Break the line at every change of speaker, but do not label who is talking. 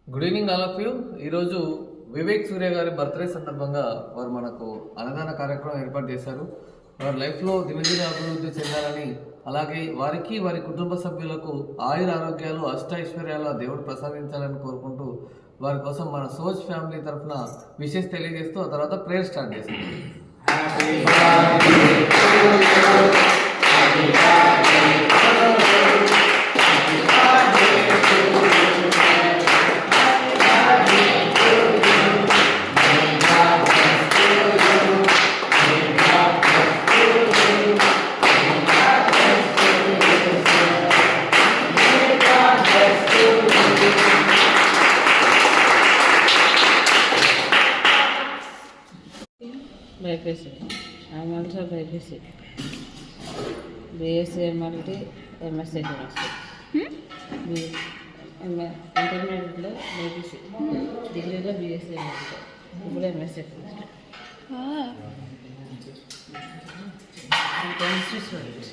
Good evening all of you. ఈరోజు వివేక్ సూర్య గారి birthday సందర్భంగా వారు మనకు అన్నదాన కార్యక్రమం ఏర్పాటు చేశారు. వారి లైఫ్లో దినదిన అభివృద్ధి చెందాలని, అలాగే వారికి వారి కుటుంబ సభ్యులకు ఆయుర ఆరోగ్యాలు అష్టైశ్వర్యాలు దేవుడు ప్రసాదించాలని కోరుకుంటూ వారి కోసం మన సోచ్ ఫ్యామిలీ తరఫున విషెస్ తెలియజేస్తూ ఆ తర్వాత ప్రేయర్ స్టార్ట్ చేస్తాం.
BiPC I'm also BiPC BSc MLT MSc chemistry ఇంటర్మీడియట్లో బైపీసీ డిగ్రీలో బీఎస్సీ ఎంఎల్టీ ఇప్పుడు ఎంఎస్సీ కెమిస్ట్రీ కెమిస్ట్రీ స్టూడెంట్.